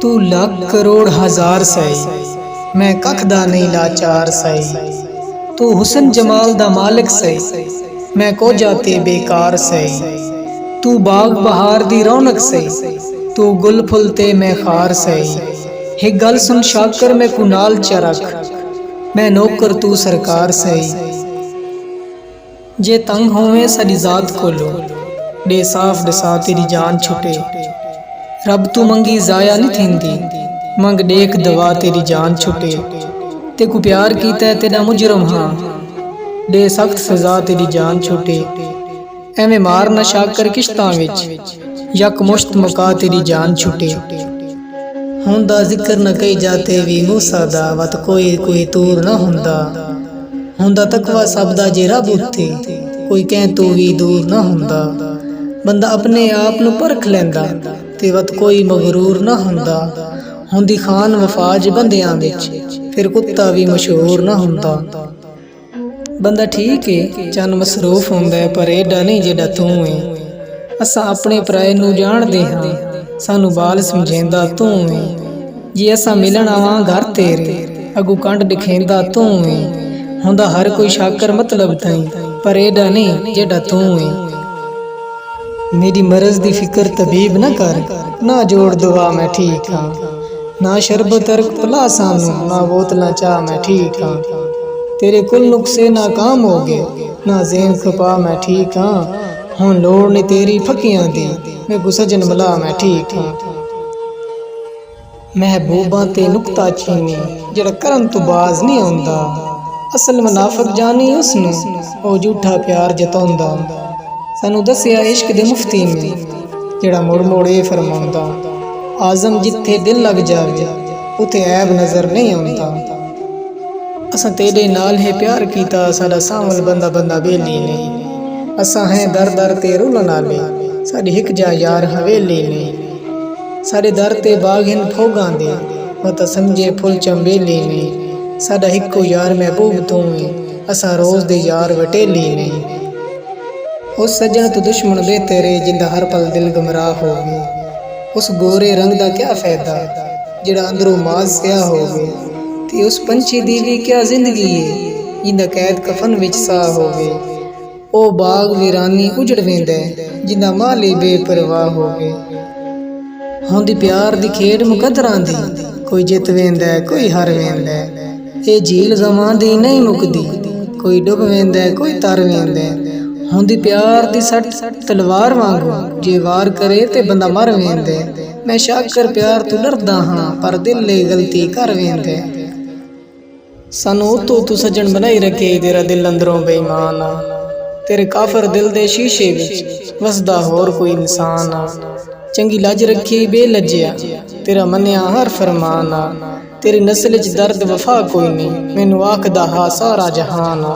तू लाख करोड़ हजार सही, मैं कख दा नहीं लाचार सही। तू हुसन जमाल दा मालिक सही, मैं को जाते बेकार सही। तू बाग बहार दी रौनक सही, तू गुल फुल ते मैं खार सही। हे गल सुन शाकर मैं कुनाल चरख, मैं नौकर तू सरकार सही। जे तंग होवे साडी जात कोलो, डे साफ डसा तेरी जान छुटे। रब तू मंगी जाया नहीं थींदी, मंग देख दवा तेरी जान छुटे। ते को प्यार कीता तेरा मुजरम हाँ, दे सख्त सजा तेरी जान छुटे। एवें मार न शाकर किश्तां विच, यक मुश्त मुका तेरी जान छुटे। हुंदा जिक्र न कई जाते वी मूसा दा, वत कोई तूर न हुंदा। हुंदा तकवा सब दा जे रब उत्ते, कोई कह तू भी दूर न हुंदा। बंदा अपने आप नू परख लैंदा, ते वत कोई मगरूर न हुंदा। हुंदी खान वफाज बंदियां विच, फिर कुत्ता भी मशहूर न हुंदा। बंदा ठीक है चन मसरूफ हुंदा है, पर एडा नहीं जेड़ा तू है। असां अपने पराए नू जाणदे हां, सानू बाल समझेंदा तू है। जे असां मिलन आवां घर तेरे, अगू कंड दिखेंदा तू है। हुंदा हर कोई शाकर मतलब ताईं, पर एडा नहीं जेड़ा तू है। मेरी मरज दी फिक्र तबीब न कर, ना जोड़ दुआ मैं ठीक हाँ। ना शरबत अर्क पला सानू, ना बोतला चाह मैं ठीक हाँ। तेरे कुल नुक्से नाकाम हो गए, ना ज़ेन खपा मैं ठीक हाँ। हुण लोड़ नहीं तेरी फकियां दी, मैं को सजन मिला मैं ठीक हाँ। महबूबा ते नुक्ता चीनी, जेड़ा करन तो बाज नहीं आउंदा। असल मुनाफिक जानी उसनू, ओ झूठा प्यार जताउंदा। सानू दसिया इश्क दे मुफ्ती ने, जेड़ा मुड़ मुड़ ए फरमाउंदा। आज़म जिथे दिल लग जावे, उथे ऐब नजर नहीं आउंदा। असां तेरे नाल है प्यार कीता, साडा सावल बंदा बंदा बेली नहीं। असां है दर दर ते रुलन आले, साडी हिक जा यार हवेली नहीं। साडे दर ते बाग हिन फोगां दे, मत समझे फुल चंबेली नहीं। साडा हिक्को यार महबूब तू है, असां रोज दे यार वटेली नहीं। उस सज्जन तो दुश्मन बेहतर है, जिंदा हर पल दिल गुमराह हो गए। उस गोरे रंग दा क्या फायदा, जेड़ा अंदरों माज स्या हो गए। ते उस पंछी दी भी क्या जिंदगी है, जिंदा कैद कफन विच सा हो गए। ओ बाग वीरानी उजड़ वेंदा, जिंदा माली बेपरवाह हो गए। हुंदी प्यार दी खेड मुकदरां दी, कोई जित वेंदा कोई हार वेंदा। ए झील गवां दी नहीं मुकदी, कोई डुब वेंदा कोई तर वेंदा। हुंदी प्यार दी सट तलवार वांगू, जे वार करे ते बंदा मर वेंदे। मैं शाकर प्यार तू डरदा हाँ, पर दिल ले गलती कर वेंदे। सानू तू सजन बनाई रखे, तेरा दिल अंदरों बेईमान आ। तेरे काफर दिल दे शीशे विच वसदा होर कोई इंसान आ। चंगी लज रखी बेलज्जिया, तेरा मन्निया हर फरमान आ। तेरी नस्ल च दर्द वफा कोई नहीं, मैनू आखदा हा सारा जहान आ।